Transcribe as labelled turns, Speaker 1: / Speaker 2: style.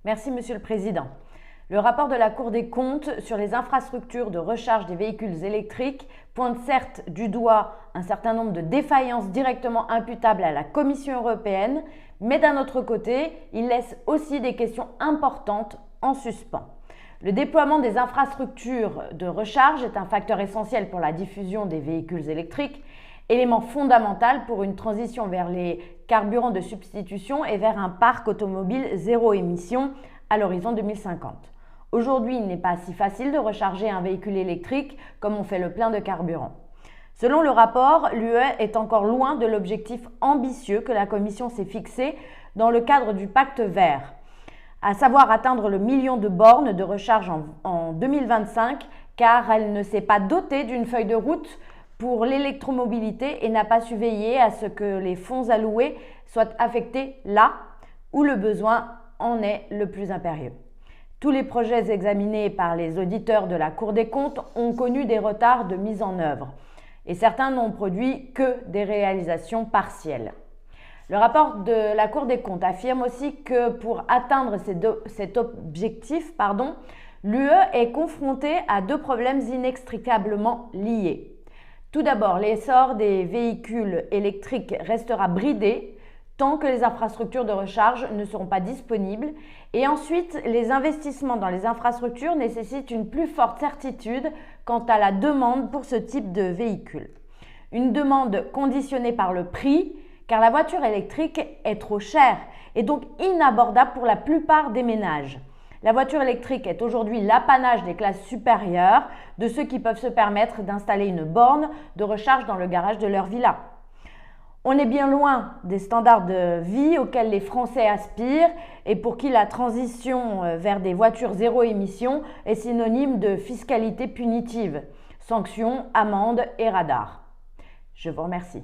Speaker 1: Merci, Monsieur le Président. Le rapport de la Cour des comptes sur les infrastructures de recharge des véhicules électriques pointe certes du doigt un certain nombre de défaillances directement imputables à la Commission européenne, mais d'un autre côté, il laisse aussi des questions importantes en suspens. Le déploiement des infrastructures de recharge est un facteur essentiel pour la diffusion des véhicules électriques, élément fondamental pour une transition vers les carburants de substitution et vers un parc automobile zéro émission à l'horizon 2050. Aujourd'hui, il n'est pas si facile de recharger un véhicule électrique comme on fait le plein de carburant. Selon le rapport, l'UE est encore loin de l'objectif ambitieux que la Commission s'est fixé dans le cadre du pacte vert, à savoir atteindre le million de bornes de recharge en 2025, car elle ne s'est pas dotée d'une feuille de route pour l'électromobilité et n'a pas su veiller à ce que les fonds alloués soient affectés là où le besoin en est le plus impérieux. Tous les projets examinés par les auditeurs de la Cour des comptes ont connu des retards de mise en œuvre et certains n'ont produit que des réalisations partielles. Le rapport de la Cour des comptes affirme aussi que pour atteindre cet objectif, l'UE est confrontée à deux problèmes inextricablement liés. Tout d'abord, l'essor des véhicules électriques restera bridé tant que les infrastructures de recharge ne seront pas disponibles. Et ensuite, les investissements dans les infrastructures nécessitent une plus forte certitude quant à la demande pour ce type de véhicule. Une demande conditionnée par le prix, car la voiture électrique est trop chère et donc inabordable pour la plupart des ménages. La voiture électrique est aujourd'hui l'apanage des classes supérieures, de ceux qui peuvent se permettre d'installer une borne de recharge dans le garage de leur villa. On est bien loin des standards de vie auxquels les Français aspirent et pour qui la transition vers des voitures zéro émission est synonyme de fiscalité punitive, sanctions, amendes et radars. Je vous remercie.